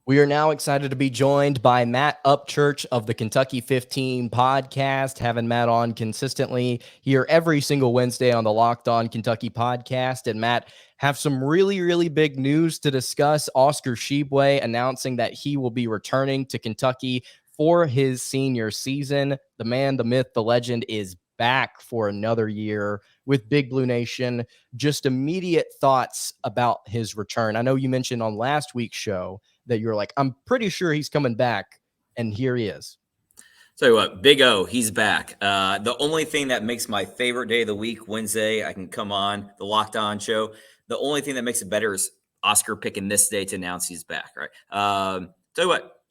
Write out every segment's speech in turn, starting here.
We are now excited to be joined by Matt Upchurch of the Kentucky 15 podcast, having Matt on consistently here every single Wednesday on the Locked On Kentucky podcast. And Matt, have some really, really big news to discuss. Oscar Tshiebwe announcing that he will be returning to Kentucky for his senior season. The man, the myth, the legend is back for another year with Big Blue Nation. Just immediate thoughts about his return. I know you mentioned on last week's show that you're like, I'm pretty sure he's coming back, and here he is. Tell you what, Big O, he's back. The only thing that makes my favorite day of the week, Wednesday, I can come on the Locked On show. The only thing that makes it better is Oscar picking this day to announce he's back, right? Tell you what,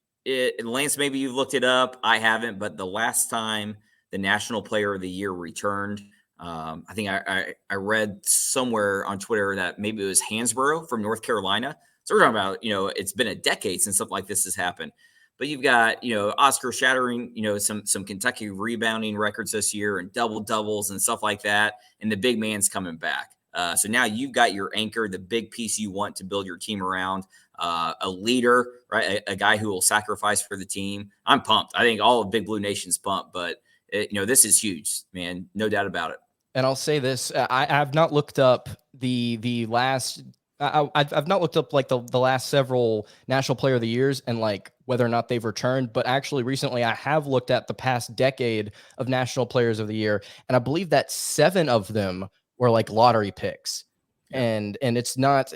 Lance, maybe you've looked it up. I haven't, but the last time the National Player of the Year returned, I think I read somewhere on Twitter that maybe it was Hansborough from North Carolina. So we're talking about, it's been a decade since something like this has happened. But you've got, Oscar shattering, some Kentucky rebounding records this year and double doubles and stuff like that. And the big man's coming back. So now you've got your anchor, the big piece you want to build your team around, a leader, right? A guy who will sacrifice for the team. I'm pumped. I think all of Big Blue Nation's pumped, but this is huge, man. No doubt about it. And I'll say this: I've not looked up the last. I've not looked up like the last several National Player of the Years and like whether or not they've returned. But actually, recently I have looked at the past decade of National Players of the Year, and I believe that 7 of them were like lottery picks. Yeah. And it's not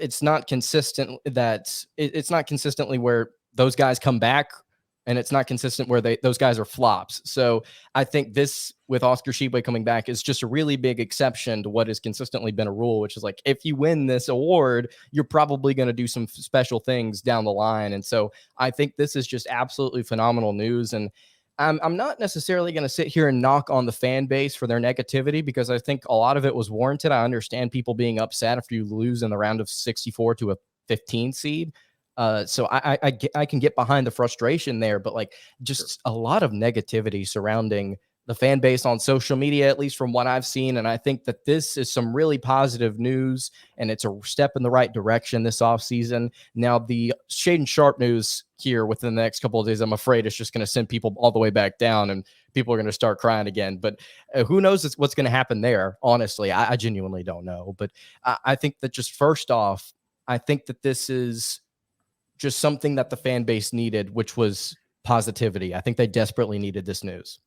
consistent that it's not consistently where those guys come back, and it's not consistent where those guys are flops. So I think this with Oscar Tshiebwe coming back is just a really big exception to what has consistently been a rule, which is like, if you win this award, you're probably going to do some special things down the line. And so I think this is just absolutely phenomenal news. And I'm not necessarily going to sit here and knock on the fan base for their negativity, because I think a lot of it was warranted. I understand people being upset after you lose in the round of 64 to a 15 seed. So I can get behind the frustration there, but like just a lot of negativity surrounding the fan base on social media, at least from what I've seen. And I think that this is some really positive news, and it's a step in the right direction this offseason. Now, the Shaedon Sharpe news here within the next couple of days, I'm afraid it's just going to send people all the way back down, and people are going to start crying again. But who knows what's going to happen there? Honestly, I genuinely don't know. But I think that just first off, I think that this is just something that the fan base needed, which was positivity. I think they desperately needed this news.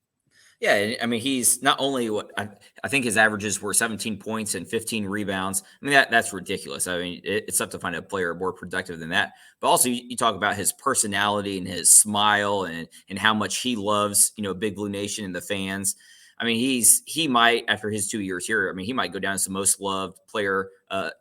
Yeah, I mean, he's not only what I think his averages were 17 points and 15 rebounds. I mean, that's ridiculous. I mean, it's tough to find a player more productive than that. But also, you talk about his personality and his smile and how much he loves, Big Blue Nation and the fans. I mean, he might, after his 2 years here, I mean, he might go down as the most loved player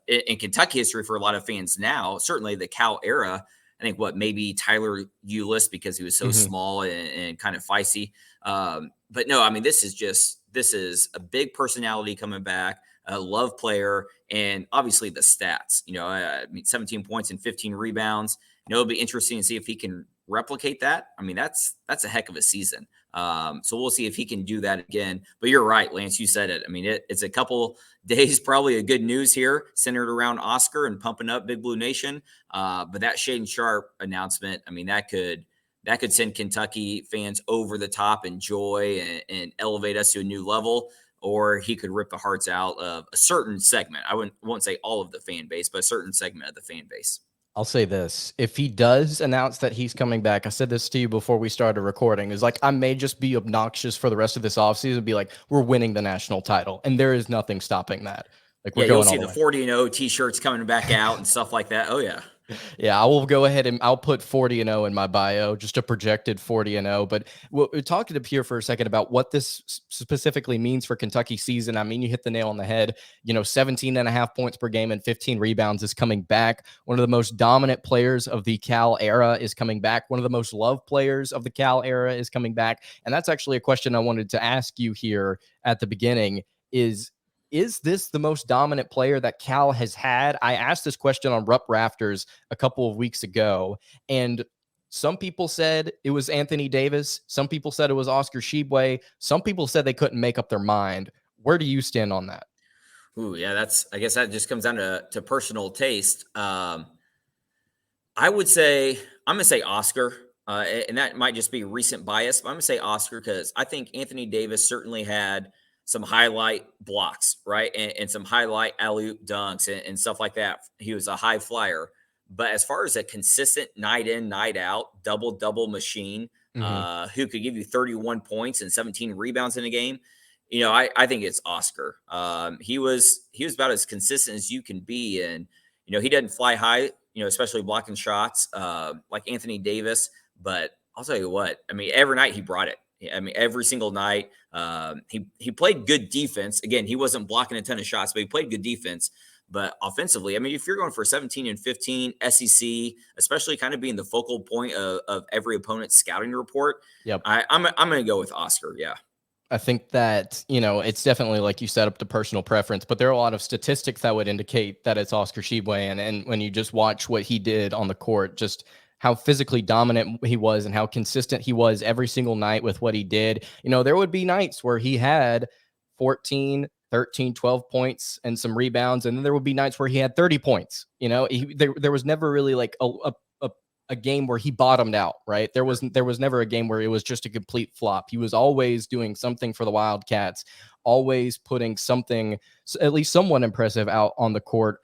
in Kentucky history for a lot of fans now. Certainly the Cal era. I think maybe Tyler Ulis, because he was so small and kind of feisty. But no, I mean, this is a big personality coming back, a love player, and obviously the stats. I mean, 17 points and 15 rebounds. It'll be interesting to see if he can replicate that. I mean, that's a heck of a season. So we'll see if he can do that again. But you're right, Lance, you said it. I mean, it's a couple days, probably a good news here centered around Oscar and pumping up Big Blue Nation. But that Shaedon Sharpe announcement, I mean, that could send Kentucky fans over the top in joy and elevate us to a new level. Or he could rip the hearts out of a certain segment. I won't say all of the fan base, but a certain segment of the fan base. I'll say this. If he does announce that he's coming back, I said this to you before we started recording, is like, I may just be obnoxious for the rest of this offseason and be like, we're winning the national title. And there is nothing stopping that. Like, we're you'll going see the 40-0 t-shirts coming back out and stuff like that. Oh yeah. Yeah, I will go ahead and I'll put 40-0 in my bio, just a projected 40-0. But we're talking up here for a second about what this specifically means for Kentucky season. I mean, you hit the nail on the head. 17.5 points per game and 15 rebounds is coming back. One of the most dominant players of the Cal era is coming back. One of the most loved players of the Cal era is coming back. And that's actually a question I wanted to ask you here at the beginning is this the most dominant player that Cal has had? I asked this question on Rupp Rafters a couple of weeks ago, and some people said it was Anthony Davis. Some people said it was Oscar Tshiebwe. Some people said they couldn't make up their mind. Where do you stand on that? Ooh, yeah, I guess that just comes down to personal taste. I would say I'm gonna say Oscar, and that might just be recent bias, but I'm gonna say Oscar because I think Anthony Davis certainly had some highlight blocks, right, and some highlight alley oop dunks and stuff like that. He was a high flyer, but as far as a consistent night in, night out, double double machine, Hmm. who could give you 31 points and 17 rebounds in a game, I think it's Oscar. He was about as consistent as you can be, and he doesn't fly high, especially blocking shots like Anthony Davis. But I'll tell you what, I mean, every night he brought it. I mean, every single night. He played good defense. Again, he wasn't blocking a ton of shots, but he played good defense. But offensively, I mean, if you're going for 17 and 15 SEC, especially kind of being the focal point of every opponent's scouting report, Yep. I'm going to go with Oscar. Yeah. I think that, it's definitely like you set up the personal preference, but there are a lot of statistics that would indicate that it's Oscar Tshiebwe. And when you just watch what he did on the court, just how physically dominant he was and how consistent he was every single night with what he did. There would be nights where he had 14, 13, 12 points and some rebounds. And then there would be nights where he had 30 points. There was never really like a game where he bottomed out, right? There was never a game where it was just a complete flop. He was always doing something for the Wildcats, always putting something at least somewhat impressive out on the court.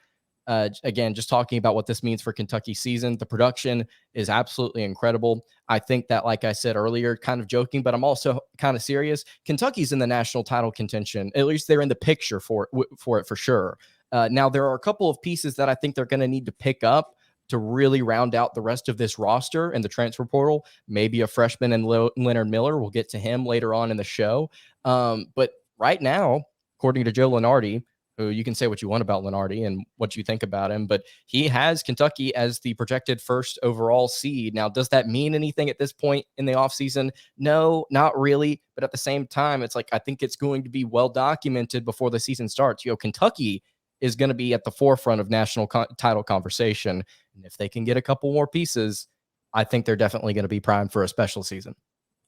Again, just talking about what this means for Kentucky season, the production is absolutely incredible. I think that, like I said earlier, kind of joking, but I'm also kind of serious. Kentucky's in the national title contention. At least they're in the picture for it for sure. Now, there are a couple of pieces that I think they're going to need to pick up to really round out the rest of this roster and the transfer portal. Maybe a freshman in Leonard Miller. We'll get to him later on in the show. But right now, according to Joe Lunardi, who you can say what you want about Lunardi and what you think about him, but he has Kentucky as the projected first overall seed. Now, does that mean anything at this point in the offseason? No, not really. But at the same time, it's like, I think it's going to be well documented before the season starts. Kentucky is going to be at the forefront of national title conversation. And if they can get a couple more pieces, I think they're definitely going to be primed for a special season.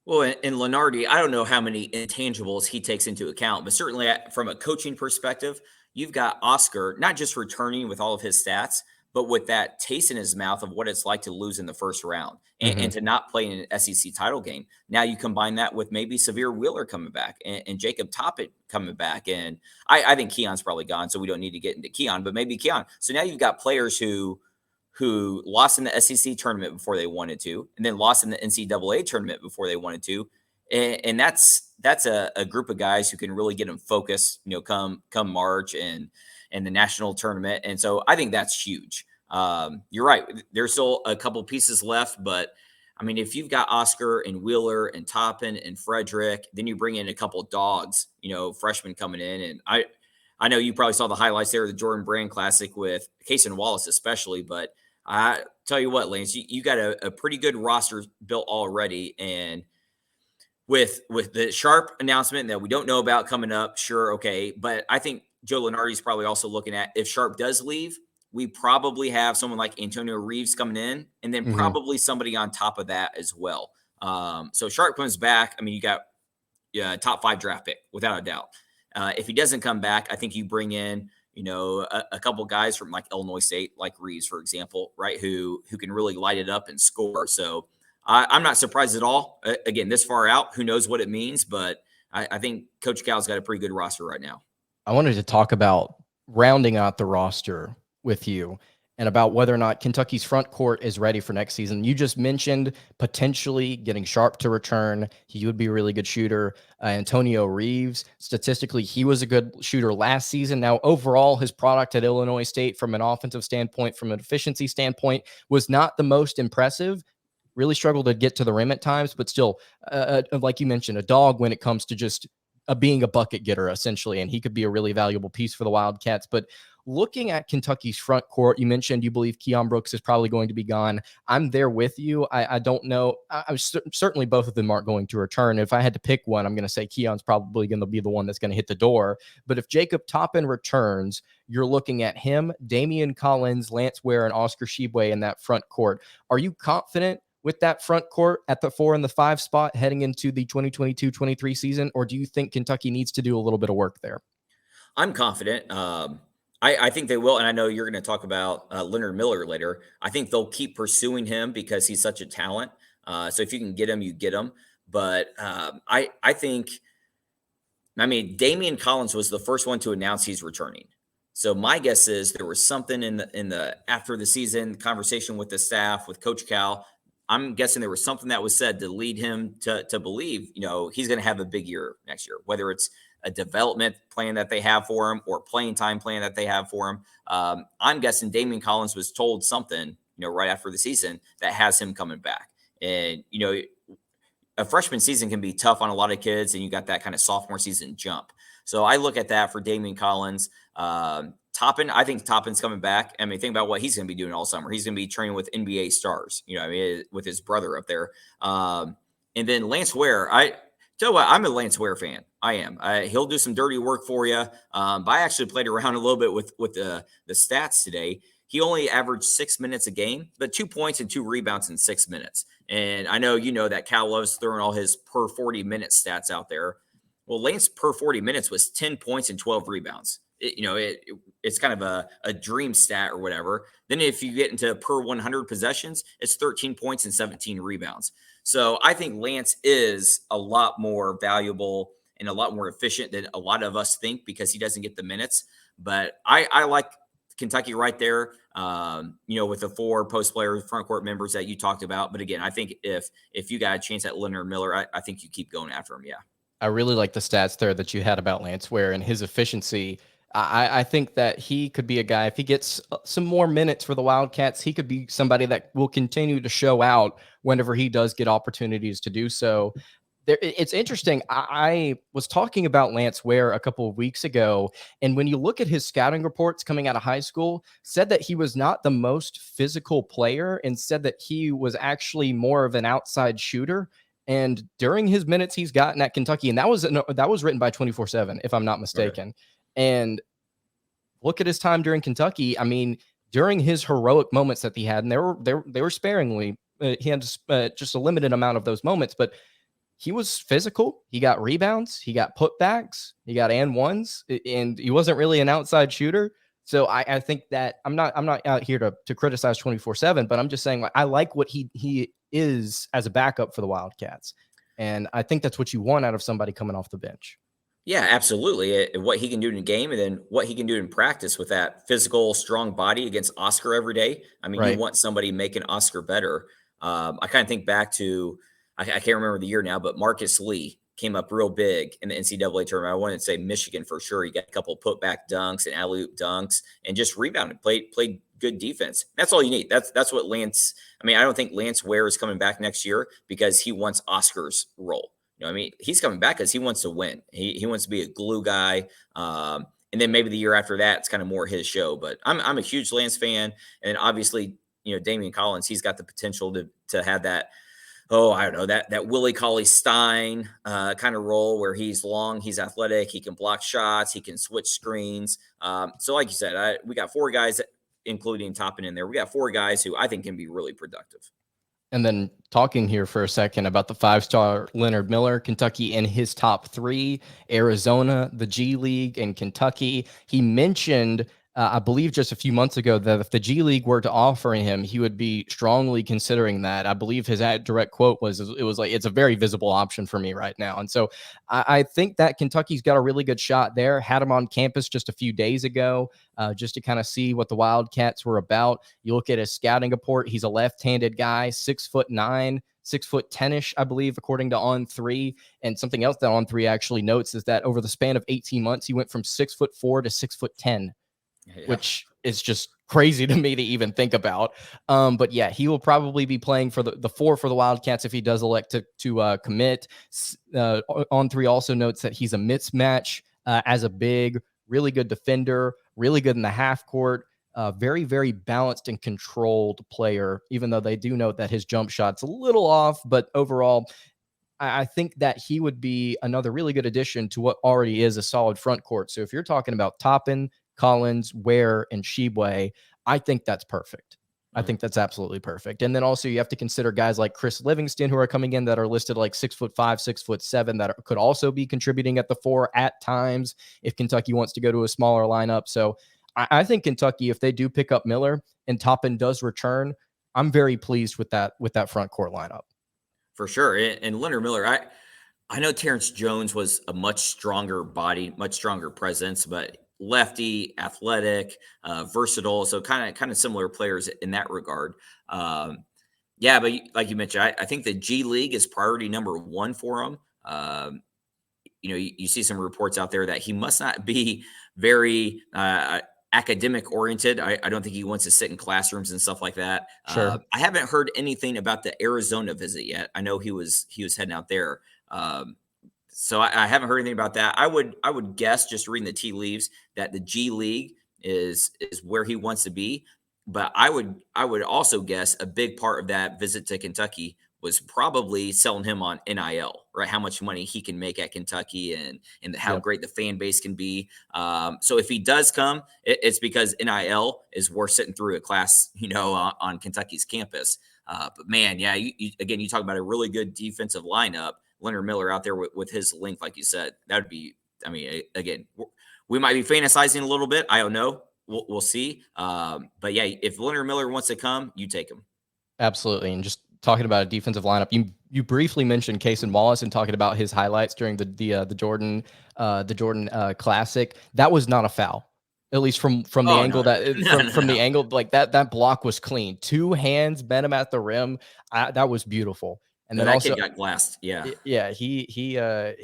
Well, in Lenardi, I don't know how many intangibles he takes into account, but certainly from a coaching perspective, you've got Oscar not just returning with all of his stats, but with that taste in his mouth of what it's like to lose in the first round and to not play in an SEC title game. Now you combine that with maybe Severe Wheeler coming back and Jacob Toppin coming back. And I think Keon's probably gone, so we don't need to get into Keon, but maybe Keon. So now you've got players who lost in the SEC tournament before they wanted to, and then lost in the NCAA tournament before they wanted to. And that's a group of guys who can really get them focused, come March and the national tournament. And so I think that's huge. You're right. There's still a couple pieces left, but I mean, if you've got Oscar and Wheeler and Toppin and Frederick, then you bring in a couple of dogs, freshmen coming in. And I know you probably saw the highlights there of the Jordan Brand Classic with Cason Wallace, especially, but I tell you what, Lance, you got a pretty good roster built already. And with the Sharp announcement that we don't know about coming up, sure, okay. But I think Joe Lunardi is probably also looking at, if Sharp does leave, we probably have someone like Antonio Reeves coming in, and then probably somebody on top of that as well. So Sharp comes back. I mean, you got top 5 draft pick without a doubt. If he doesn't come back, I think you bring in a couple guys from like Illinois State, like Reeves, for example, right, who can really light it up and score. So I'm not surprised at all. Again, this far out, who knows what it means, but I think Coach Cal's got a pretty good roster right now. I wanted to talk about rounding out the roster with you and about whether or not Kentucky's front court is ready for next season. You just mentioned potentially getting Sharp to return. He would be a really good shooter. Antonio Reeves, statistically, he was a good shooter last season. Now, overall, his product at Illinois State from an offensive standpoint, from an efficiency standpoint, was not the most impressive. Really struggled to get to the rim at times, but still, like you mentioned, a dog when it comes to just being a bucket getter, essentially, and he could be a really valuable piece for the Wildcats. But looking at Kentucky's front court, you mentioned you believe Keon Brooks is probably going to be gone. I'm there with you. I don't know. Certainly both of them aren't going to return. If I had to pick one, I'm going to say Keon's probably going to be the one that's going to hit the door. But if Jacob Toppin returns, you're looking at him, Damian Collins, Lance Ware, and Oscar Tshiebwe in that front court. Are you confident with that front court at the 4 and the 5 spot heading into the 2022-23 season, or do you think Kentucky needs to do a little bit of work there? I'm confident. I think they will, and I know you're going to talk about Leonard Miller later. I think they'll keep pursuing him because he's such a talent. So if you can get him, you get him. But I think, I mean, Damian Collins was the first one to announce he's returning. So my guess is there was something in the after the season conversation with the staff with Coach Cal. I'm guessing there was something that was said to lead him to believe, he's going to have a big year next year, whether it's a development plan that they have for him or playing time plan that they have for him. I'm guessing Damian Collins was told something, right after the season that has him coming back. And, a freshman season can be tough on a lot of kids, and you got that kind of sophomore season jump. So I look at that for Damian Collins. Toppin, I think Toppin's coming back. I mean, think about what he's going to be doing all summer. He's going to be training with NBA stars, with his brother up there. And then Lance Ware, I tell you what, I'm a Lance Ware fan. I am. He'll do some dirty work for you. But I actually played around a little bit with the stats today. He only averaged 6 minutes a game, but 2 points and 2 rebounds in 6 minutes. And I know that Cal loves throwing all his per 40-minute stats out there. Well, Lance per 40 minutes was 10 points and 12 rebounds. It's kind of a dream stat or whatever. Then if you get into per 100 possessions, it's 13 points and 17 rebounds. So I think Lance is a lot more valuable and a lot more efficient than a lot of us think because he doesn't get the minutes. But I like Kentucky right there, with the 4 post player front court members that you talked about. But again, I think if you got a chance at Leonard Miller, I think you keep going after him. Yeah. I really like the stats there that you had about Lance Ware and his efficiency. I think that he could be a guy, if he gets some more minutes for the Wildcats, he could be somebody that will continue to show out whenever he does get opportunities to do so. It's interesting. I was talking about Lance Ware a couple of weeks ago, and when you look at his scouting reports coming out of high school, said that he was not the most physical player and said that he was actually more of an outside shooter. And during his minutes he's gotten at Kentucky, and that was written by 24/7, if I'm not mistaken. Okay. And look at his time during Kentucky. I mean, during his heroic moments that he had, and they were sparingly, he had just a limited amount of those moments, but he was physical. He got rebounds. He got putbacks. He got and ones, and he wasn't really an outside shooter. So I think that I'm not out here to criticize 24/7, but I'm just saying, like, I like what he is as a backup for the Wildcats, and I think that's what you want out of somebody coming off the bench. Yeah, absolutely. What he can do in a game and then what he can do in practice with that physical, strong body against Oscar every day. I mean, You want somebody making Oscar better. I kind of think back to, I can't remember the year now, but Marcus Lee came up real big in the NCAA tournament. I wanted to say Michigan for sure. He got a couple of putback dunks and alley-oop dunks and just rebounded, played good defense. That's all you need. That's what Lance, I mean, I don't think Lance Ware is coming back next year because he wants Oscar's role. He's coming back because he wants to win. He wants to be a glue guy. And then maybe the year after that, it's kind of more his show. But I'm a huge Lance fan. And obviously, Damian Collins, he's got the potential to have that, I don't know, that Willie Cauley-Stein kind of role where he's long, he's athletic, he can block shots, he can switch screens. So like you said, we got 4 guys, including Toppin in there. We got 4 guys who I think can be really productive. And then talking here for a second about the 5-star Leonard Miller, Kentucky in his top 3, Arizona, the G League, and Kentucky. He mentioned, I believe just a few months ago, that if the G League were to offer him, he would be strongly considering that. I believe his direct quote was, it was like, it's a very visible option for me right now. And so I think that Kentucky's got a really good shot there. Had him on campus just a few days ago, just to kind of see what the Wildcats were about. You look at his scouting report, he's a left-handed guy, 6'9", 6'10" I believe, according to On3. And something else that On3 actually notes is that over the span of 18 months, he went from 6'4" to 6'10". Yeah. Which is just crazy to me to even think about. But yeah, he will probably be playing for the 4 for the Wildcats if he does elect to commit. On3 also notes that he's a mismatch as a big, really good defender, really good in the half court, very, very balanced and controlled player, even though they do note that his jump shot's a little off. But overall, I think that he would be another really good addition to what already is a solid front court. So if you're talking about Toppin, Collins, Ware, and Tshiebwe, I think that's perfect. I think that's absolutely perfect. And then also you have to consider guys like Chris Livingston, who are coming in that are listed like 6'5", 6'7", that could also be contributing at the 4 at times if Kentucky wants to go to a smaller lineup. So I think Kentucky, if they do pick up Miller and Toppin does return, I'm very pleased with that front court lineup. For sure. And Leonard Miller, I know Terrence Jones was a much stronger body, much stronger presence, but lefty, athletic, versatile. So kind of similar players in that regard. Yeah, but like you mentioned, I think the G League is priority number one for him. You see some reports out there that he must not be very academic oriented. I don't think he wants to sit in classrooms and stuff like that. Sure. I haven't heard anything about the Arizona visit yet. I know he was heading out there. So I haven't heard anything about that. I would guess, just reading the tea leaves, that the G League is where he wants to be. But I would also guess a big part of that visit to Kentucky was probably selling him on NIL, right? How much money he can make at Kentucky and how great the fan base can be. So if he does come, it's because NIL is worth sitting through a class, on Kentucky's campus. But man, yeah, again, you talk about a really good defensive lineup. Leonard Miller out there with his length, like you said, that would be, again, we might be fantasizing a little bit. I don't know. We'll see. But yeah, if Leonard Miller wants to come, you take him. Absolutely. And just talking about a defensive lineup, you briefly mentioned Cason Wallace and talking about his highlights during the Jordan Classic. That was not a foul, at least from the angle the angle, like that block was clean. 2 hands met him at the rim. That was beautiful. And then that also kid got glassed. Yeah. Yeah. He got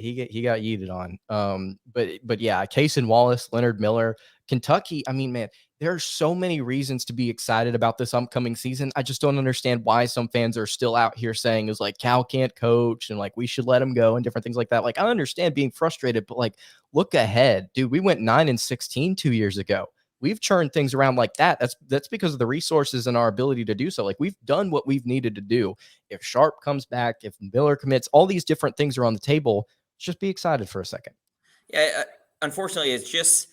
yeeted on. But yeah, Cason Wallace, Leonard Miller, Kentucky. I mean, man, there are so many reasons to be excited about this upcoming season. I just don't understand why some fans are still out here saying is like Cal can't coach and like we should let him go and different things like that. Like I understand being frustrated, but like look ahead, dude. We went 9-16 2 years ago. We've churned things around like that. That's because of the resources and our ability to do so. Like we've done what we've needed to do. If Sharp comes back, if Miller commits, all these different things are on the table. Just be excited for a second. Yeah, unfortunately, it's just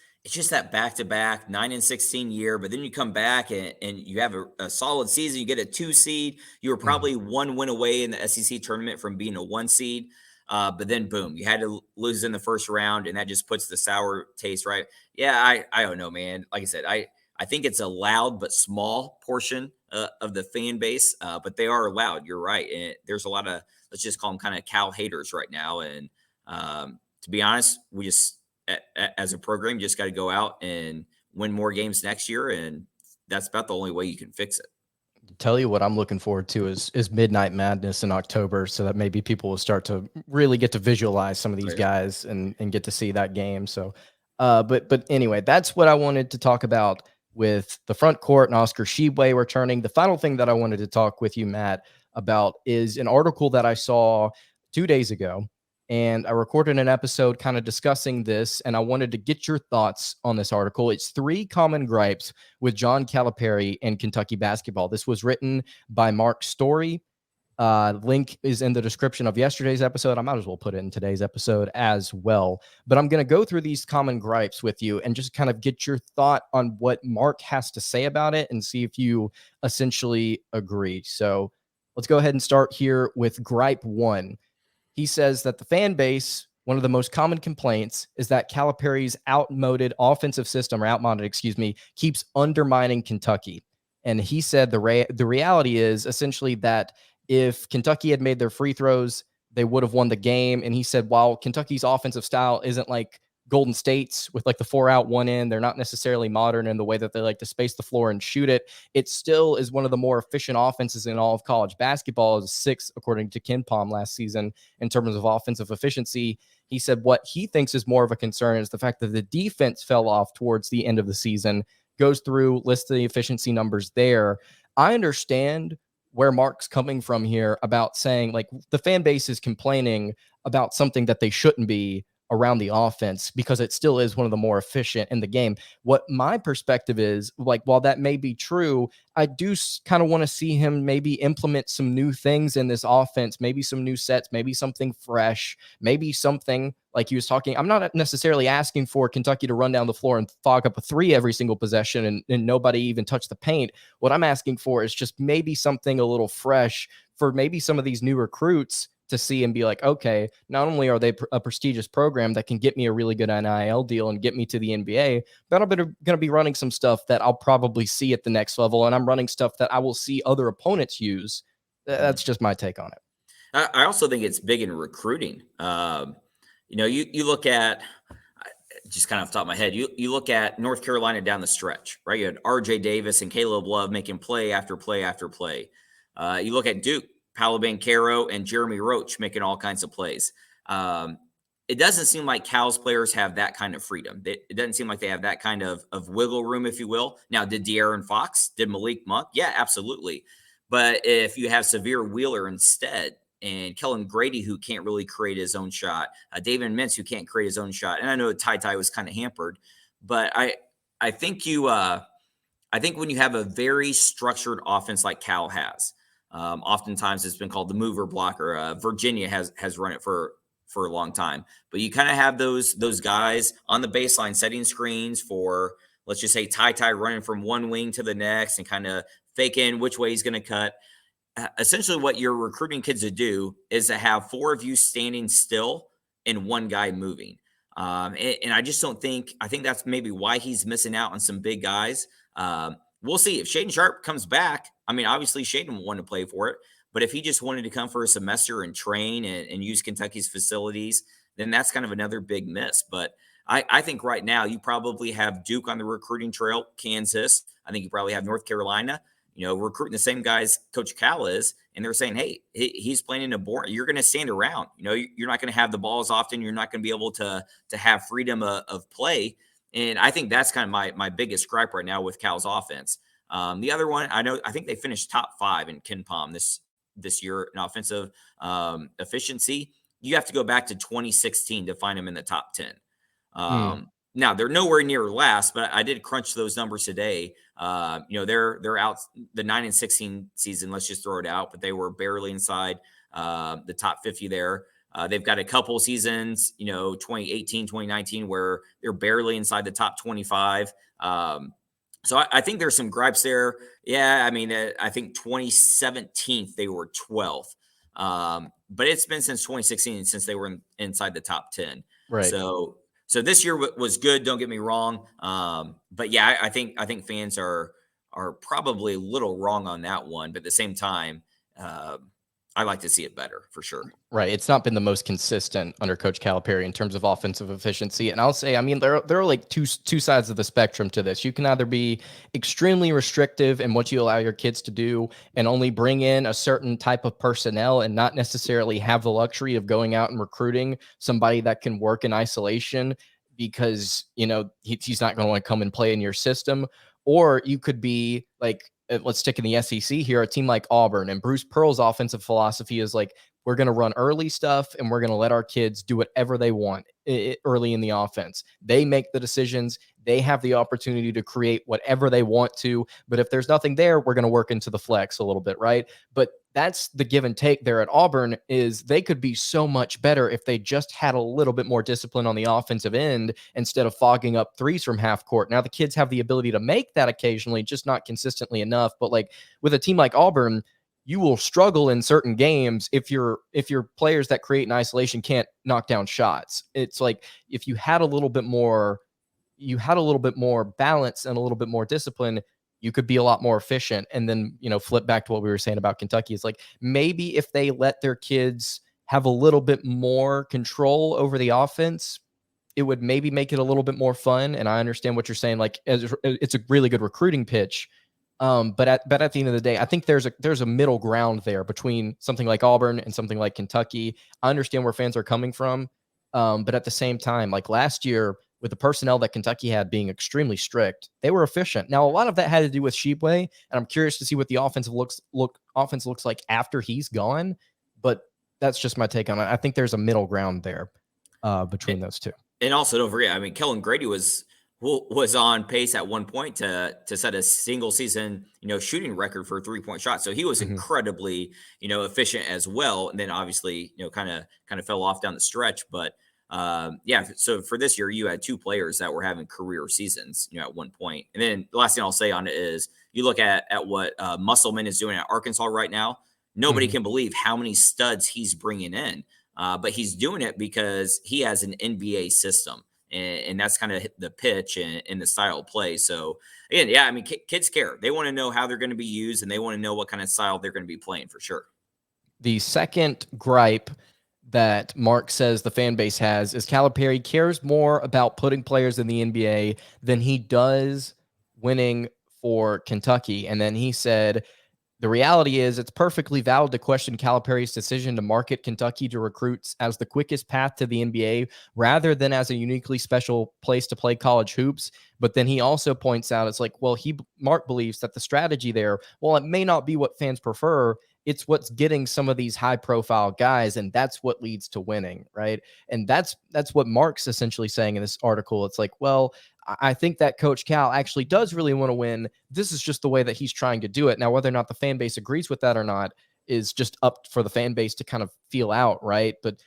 that back-to-back 9-16 year, but then you come back and you have a solid season. You get a 2 seed. You were probably 1 win away in the SEC tournament from being a 1 seed. But then boom, you had to lose in the first round, and that just puts the sour taste, right? Yeah, I don't know, man. Like I said, I think it's a loud but small portion of the fan base, but they are loud. You're right. And there's a lot of, let's just call them kind of Cal haters right now. And to be honest, we just, as a program, you just got to go out and win more games next year. And that's about the only way you can fix it. Tell you what I'm looking forward to is Midnight Madness in October, so that maybe people will start to really get to visualize some of these guys and get to see that game. So, but anyway, that's what I wanted to talk about with the front court and Oscar Tshiebwe returning. The final thing that I wanted to talk with you, Matt, about is an article that I saw 2 days ago. And I recorded an episode kind of discussing this, and I wanted to get your thoughts on this article. It's 3 common gripes with John Calipari and Kentucky basketball. This was written by Mark Story. Link is in the description of yesterday's episode. I might as well put it in today's episode as well. But I'm going to go through these common gripes with you and just kind of get your thought on what Mark has to say about it and see if you essentially agree. So let's go ahead and start here with gripe 1. He says that the fan base, one of the most common complaints is that Calipari's outmoded offensive system, or outmoded, keeps undermining Kentucky. And he said the reality is essentially that if Kentucky had made their free throws, they would have won the game. And he said, while Kentucky's offensive style isn't like Golden State's with like the 4 out, 1 in, they're not necessarily modern in the way that they like to space the floor and shoot it. It still is one of the more efficient offenses in all of college basketball. Is 6th, according to KenPom last season, in terms of offensive efficiency. He said what he thinks is more of a concern is the fact that the defense fell off towards the end of the season. Goes through, lists the efficiency numbers there. I understand where Mark's coming from here about saying like the fan base is complaining about something that they shouldn't be around the offense because it still is one of the more efficient in the game. What my perspective is, like, while that may be true, I do kind of want to see him maybe implement some new things in this offense, maybe some new sets, maybe something fresh, maybe something like he was talking. I'm not necessarily asking for Kentucky to run down the floor and fog up a 3 every single possession and nobody even touch the paint. What I'm asking for is just maybe something a little fresh for maybe some of these new recruits to see and be like, okay, not only are they a prestigious program that can get me a really good NIL deal and get me to the NBA, but I'm going to be running some stuff that I'll probably see at the next level. And I'm running stuff that I will see other opponents use. That's just my take on it. I also think it's big in recruiting. You look at, just kind of off the top of my head, you look at North Carolina down the stretch, right? You had RJ Davis and Caleb Love making play after play after play. You look at Duke, Paolo Banchero and Jeremy Roach making all kinds of plays. It doesn't seem like Cal's players have that kind of freedom. It doesn't seem like they have that kind of wiggle room, if you will. Now, did De'Aaron Fox, did Malik Monk? Yeah, absolutely. But if you have Severe Wheeler instead, and Kellen Grady, who can't really create his own shot, David Mintz, who can't create his own shot, and I know Ty was kind of hampered, but I think when you have a very structured offense like Cal has, oftentimes it's been called the mover blocker. Virginia has run it for a long time, but you kind of have those guys on the baseline setting screens for, let's just say, Ty running from one wing to the next and kind of faking which way he's going to cut. Essentially what you're recruiting kids to do is to have four of you standing still and one guy moving. And I just don't think, I think that's maybe why he's missing out on some big guys. We'll see if Shaden Sharp comes back. I mean, obviously Shaden will want to play for it, but if he just wanted to come for a semester and train and use Kentucky's facilities, then that's kind of another big miss. But I think right now you probably have Duke on the recruiting trail, Kansas. I think you probably have North Carolina, recruiting the same guys Coach Cal is, and they're saying, hey, he's playing in a board. You're going to stand around. You're not going to have the ball as often. You're not going to be able to have freedom of play. And I think that's kind of my biggest gripe right now with Cal's offense. The other one, I think they finished top 5 in KenPom this year in offensive efficiency. You have to go back to 2016 to find them in the top 10. Now they're nowhere near last, but I did crunch those numbers today. They're out the 9-16 season. Let's just throw it out, but they were barely inside the top 50 there. They've got a couple seasons, 2018, 2019, where they're barely inside the top 25. So I think there's some gripes there. Yeah, I mean, I think 2017 they were 12th, but it's been since 2016 since they were inside the top 10. Right. So this year was good. Don't get me wrong. But yeah, I think fans are probably a little wrong on that one. But at the same time, I like to see it better for sure. Right. It's not been the most consistent under Coach Calipari in terms of offensive efficiency. And I'll say, I mean, there are like two sides of the spectrum to this. You can either be extremely restrictive in what you allow your kids to do and only bring in a certain type of personnel and not necessarily have the luxury of going out and recruiting somebody that can work in isolation because, he's not going to want to come and play in your system. Or you could be like, let's stick in the SEC here, a team like Auburn, and Bruce Pearl's offensive philosophy is like, we're going to run early stuff and we're going to let our kids do whatever they want early in the offense. They make the decisions. They have the opportunity to create whatever they want to. But if there's nothing there, we're going to work into the flex a little bit, right? But that's the give and take there at Auburn is they could be so much better if they just had a little bit more discipline on the offensive end instead of fogging up threes from half court. Now the kids have the ability to make that occasionally, just not consistently enough. But like with a team like Auburn, you will struggle in certain games if your players that create in isolation can't knock down shots. It's like if you had a little bit more balance and a little bit more discipline, you could be a lot more efficient. And then, flip back to what we were saying about Kentucky. It's like maybe if they let their kids have a little bit more control over the offense, it would maybe make it a little bit more fun. And I understand what you're saying. Like it's a really good recruiting pitch. But at the end of the day, I think there's a middle ground there between something like Auburn and something like Kentucky. I understand where fans are coming from. But at the same time, like last year with the personnel that Kentucky had being extremely strict, they were efficient. Now, a lot of that had to do with Sheepway, and I'm curious to see what the offense looks like after he's gone. But that's just my take on it. I think there's a middle ground there between those two. And also, don't forget, I mean, Kellen Grady was on pace at one point to set a single season, shooting record for a 3-point shot. So he was incredibly, efficient as well. And then obviously, kind of fell off down the stretch. But yeah, so for this year, you had 2 players that were having career seasons, at one point. And then the last thing I'll say on it is you look at what Musselman is doing at Arkansas right now. Nobody Mhm. can believe how many studs he's bringing in. But he's doing it because he has an NBA system, and that's kind of the pitch and the style of play. So again, yeah, I mean, kids care. They want to know how they're going to be used, and they want to know what kind of style they're going to be playing for sure. The second gripe that Mark says the fan base has is Calipari cares more about putting players in the NBA than he does winning for Kentucky. And then he said, the reality is it's perfectly valid to question Calipari's decision to market Kentucky to recruits as the quickest path to the NBA rather than as a uniquely special place to play college hoops. But then he also points out it's like, well, Mark believes that the strategy there, well, it may not be what fans prefer. It's what's getting some of these high profile guys, and that's what leads to winning, right? And that's what Mark's essentially saying in this article. It's like, well, I think that Coach Cal actually does really want to win. This is just the way that he's trying to do it. Now, whether or not the fan base agrees with that or not is just up for the fan base to kind of feel out, right? But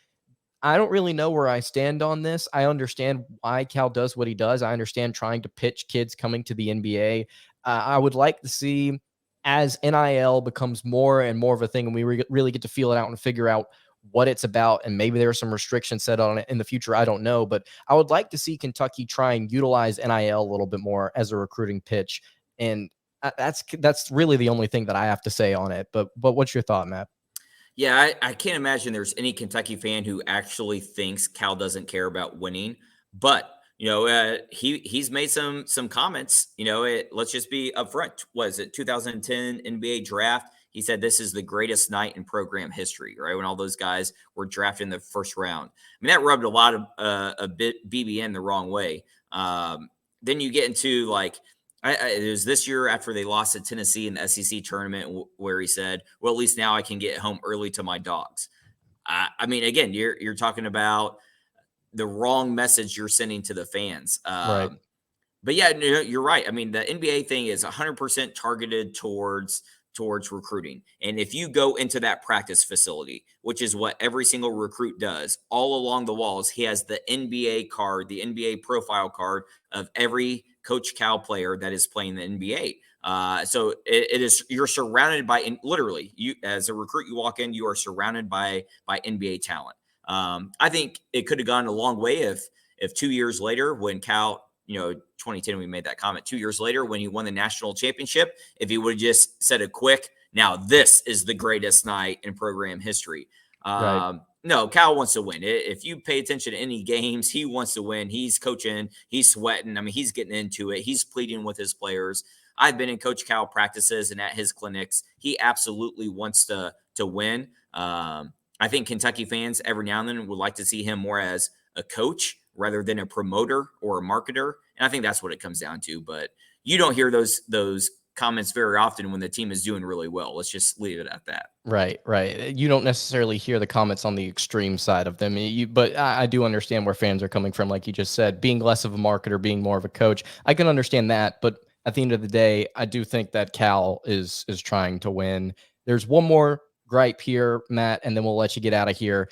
I don't really know where I stand on this. I understand why Cal does what he does. I understand trying to pitch kids coming to the NBA. I would like to see as NIL becomes more and more of a thing, and we really get to feel it out and figure out what it's about. And maybe there are some restrictions set on it in the future. I don't know, but I would like to see Kentucky try and utilize NIL a little bit more as a recruiting pitch. And that's really the only thing that I have to say on it. But what's your thought, Matt? Yeah, I can't imagine there's any Kentucky fan who actually thinks Cal doesn't care about winning. But he's made some comments. Let's just be upfront. Was it 2010 NBA draft? He said this is the greatest night in program history. Right when all those guys were drafted in the first round. I mean that rubbed a lot of a bit BBN the wrong way. Then you get into like it was this year after they lost to Tennessee in the SEC tournament where he said, "Well, at least now I can get home early to my dogs." I mean, again, you're talking about the wrong message you're sending to the fans. Right. But yeah, no, you're right. I mean, the NBA thing is 100% targeted towards recruiting. And if you go into that practice facility, which is what every single recruit does, all along the walls, he has the NBA card, the NBA profile card of every Coach Cal player that is playing the NBA. So it is you're surrounded by literally you as a recruit. You walk in, you are surrounded by NBA talent. I think it could have gone a long way if 2 years later, when Cal, 2010, we made that comment. 2 years later, when he won the national championship, if he would have just said a quick, now this is the greatest night in program history. Right. No, Cal wants to win. If you pay attention to any games, he wants to win. He's coaching. He's sweating. I mean, he's getting into it. He's pleading with his players. I've been in Coach Cal practices and at his clinics. He absolutely wants to win. I think Kentucky fans every now and then would like to see him more as a coach rather than a promoter or a marketer. And I think that's what it comes down to. But you don't hear those comments very often when the team is doing really well. Let's just leave it at that. Right, right. You don't necessarily hear the comments on the extreme side of them, but I do understand where fans are coming from. Like you just said, being less of a marketer, being more of a coach. I can understand that, but at the end of the day, I do think that Cal is trying to win. There's one more gripe here, Matt, and then we'll let you get out of here.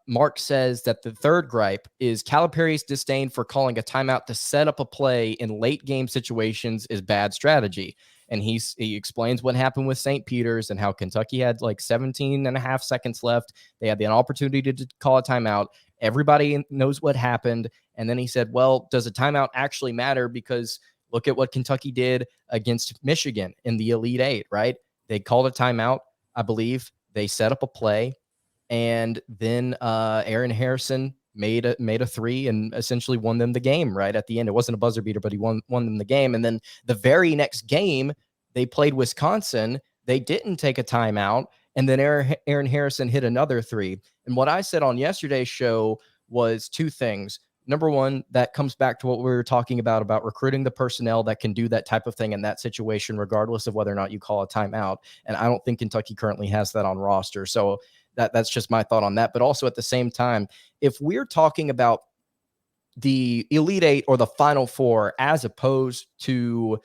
Mark says that the third gripe is Calipari's disdain for calling a timeout to set up a play in late game situations is bad strategy. And he explains what happened with St. Peter's and how Kentucky had like 17 and a half seconds left. They had the opportunity to call a timeout. Everybody knows what happened. And then he said, well, does a timeout actually matter? Because look at what Kentucky did against Michigan in the Elite Eight, right? They called a timeout, I believe. They set up a play. And then Aaron Harrison made a three and essentially won them the game right at the end. It wasn't a buzzer beater, but he won them the game. And then the very next game, they played Wisconsin. They didn't take a timeout. And then Aaron Harrison hit another three. And what I said on yesterday's show was two things. Number one, that comes back to what we were talking about recruiting the personnel that can do that type of thing in that situation, regardless of whether or not you call a timeout. And I don't think Kentucky currently has that on roster. So that's just my thought on that. But also at the same time, if we're talking about the Elite Eight or the Final Four as opposed to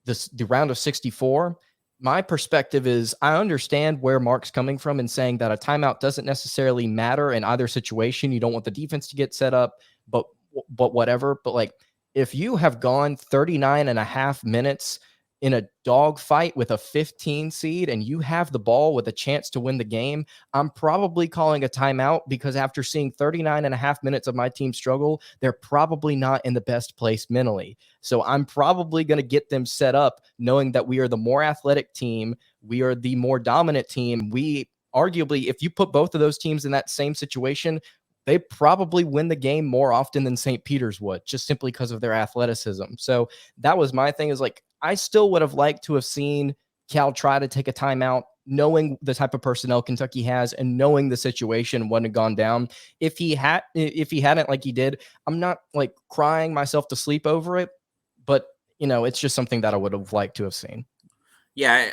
the round of 64, my perspective is I understand where Mark's coming from in saying that a timeout doesn't necessarily matter in either situation. You don't want the defense to get set up, but whatever. But like if you have gone 39 and a half minutes in a dogfight with a 15 seed and you have the ball with a chance to win the game, I'm probably calling a timeout, because after seeing 39 and a half minutes of my team struggle, they're probably not in the best place mentally. So I'm probably going to get them set up knowing that we are the more athletic team. We are the more dominant team. We arguably, if you put both of those teams in that same situation, they probably win the game more often than St. Peter's would, just simply because of their athleticism. So that was my thing, is like, I still would have liked to have seen Cal try to take a timeout, knowing the type of personnel Kentucky has and knowing the situation wouldn't have gone down. If he hadn't, like he did, I'm not like crying myself to sleep over it, but it's just something that I would have liked to have seen. Yeah,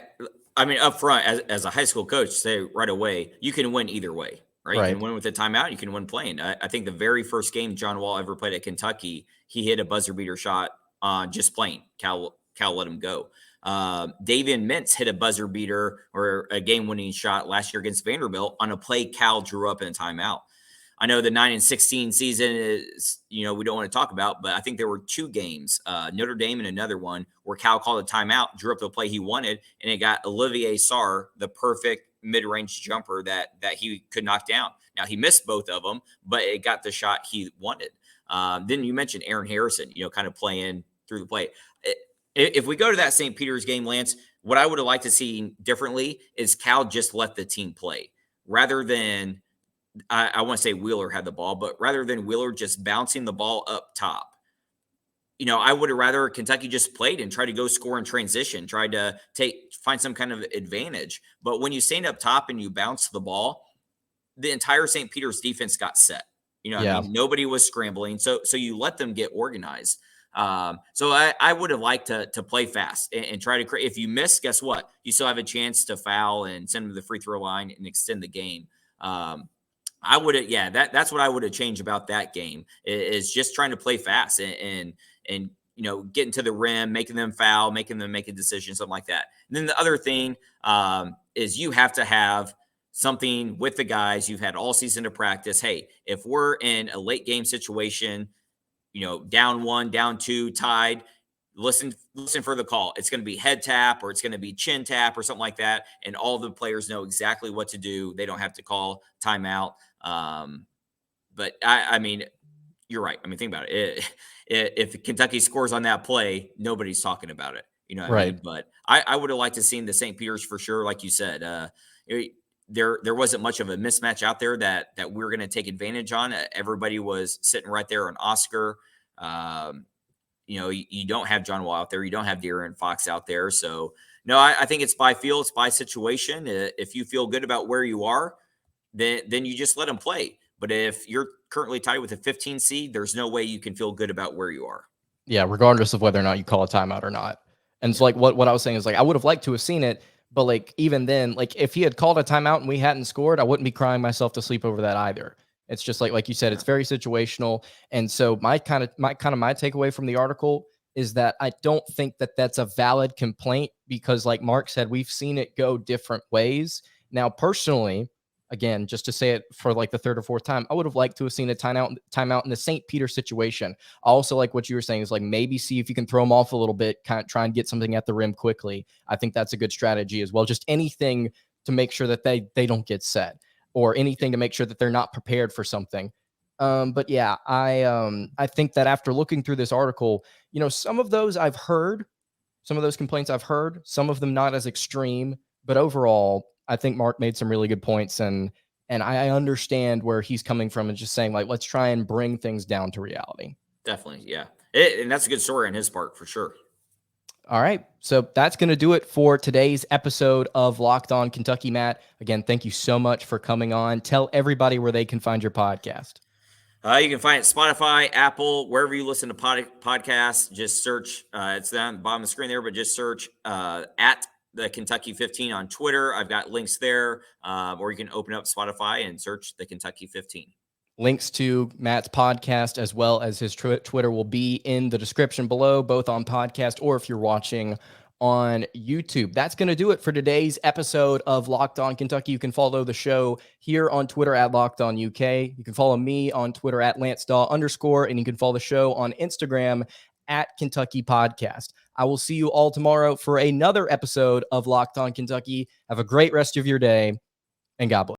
I mean, up front, as a high school coach, say right away, you can win either way, right? You can win with a timeout, you can win playing. I think the very first game John Wall ever played at Kentucky, he hit a buzzer beater shot on just playing. Cal let him go. Davian Mintz hit a buzzer beater or a game-winning shot last year against Vanderbilt on a play Cal drew up in a timeout. I know the 9-16 season is, we don't want to talk about, but I think there were two games, Notre Dame and another one, where Cal called a timeout, drew up the play he wanted, and it got Olivier Sarr the perfect mid-range jumper that he could knock down. Now, he missed both of them, but it got the shot he wanted. Then you mentioned Aaron Harrison, kind of playing through the play. If we go to that St. Peter's game, Lance, what I would have liked to see differently is Cal just let the team play rather than, I want to say Wheeler had the ball, but rather than Wheeler just bouncing the ball up top. I would have rather Kentucky just played and try to go score in transition, tried to find some kind of advantage. But when you stand up top and you bounce the ball, the entire St. Peter's defense got set. I mean, nobody was scrambling. So you let them get organized. So I would have liked to play fast and try to create. If you miss, guess what? You still have a chance to foul and send them to the free throw line and extend the game. I would have, that's what I would have changed about that game is just trying to play fast and getting to the rim, making them foul, making them make a decision, something like that. And then the other thing is you have to have something with the guys you've had all season to practice. Hey, if we're in a late game situation, down 1, down 2, tied, listen for the call. It's going to be head tap or it's going to be chin tap or something like that. And all the players know exactly what to do. They don't have to call timeout. But I mean, you're right. I mean, think about it. If Kentucky scores on that play, nobody's talking about it. What I mean? But I would have liked to seen the St. Peter's for sure. Like you said, there wasn't much of a mismatch out there that we were going to take advantage on. Everybody was sitting right there on Oscar. You don't have John Wall out there. You don't have De'Aaron Fox out there. So, no, I think it's by feel, it's by situation. If you feel good about where you are, then you just let them play. But if you're currently tied with a 15 seed, there's no way you can feel good about where you are. Yeah, regardless of whether or not you call a timeout or not. And so, like, what I was saying is, like, I would have liked to have seen it, but, like, even then, like, if he had called a timeout and we hadn't scored, I wouldn't be crying myself to sleep over that either. It's just like you said, it's very situational. And so my takeaway from the article is that I don't think that that's a valid complaint because, like Mark said, we've seen it go different ways. Now, personally, again, just to say it for like the third or fourth time, I would have liked to have seen a timeout in the St. Peter situation. I also like what you were saying is like maybe see if you can throw them off a little bit, kind of try and get something at the rim quickly. I think that's a good strategy as well. Just anything to make sure that they don't get set or anything to make sure that they're not prepared for something. But yeah, I think that after looking through this article, some of those I've heard, some of those complaints I've heard, some of them not as extreme, but overall, I think Mark made some really good points, and I understand where he's coming from and just saying, like, let's try and bring things down to reality. Definitely, yeah. And that's a good story on his part, for sure. All right, so that's going to do it for today's episode of Locked On Kentucky. Matt, again, thank you so much for coming on. Tell everybody where they can find your podcast. You can find it Spotify, Apple, wherever you listen to podcasts. Just search, it's down at the bottom of the screen there, but just search at the Kentucky 15 on Twitter. I've got links there, or you can open up Spotify and search the Kentucky 15. Links to Matt's podcast as well as his Twitter will be in the description below, both on podcast or if you're watching on YouTube. That's going to do it for today's episode of Locked On Kentucky. You can follow the show here on Twitter at Locked On UK. You can follow me on Twitter at LanceDaw_, and you can follow the show on Instagram @Kentucky Podcast. I will see you all tomorrow for another episode of Locked On Kentucky. Have a great rest of your day, and God bless.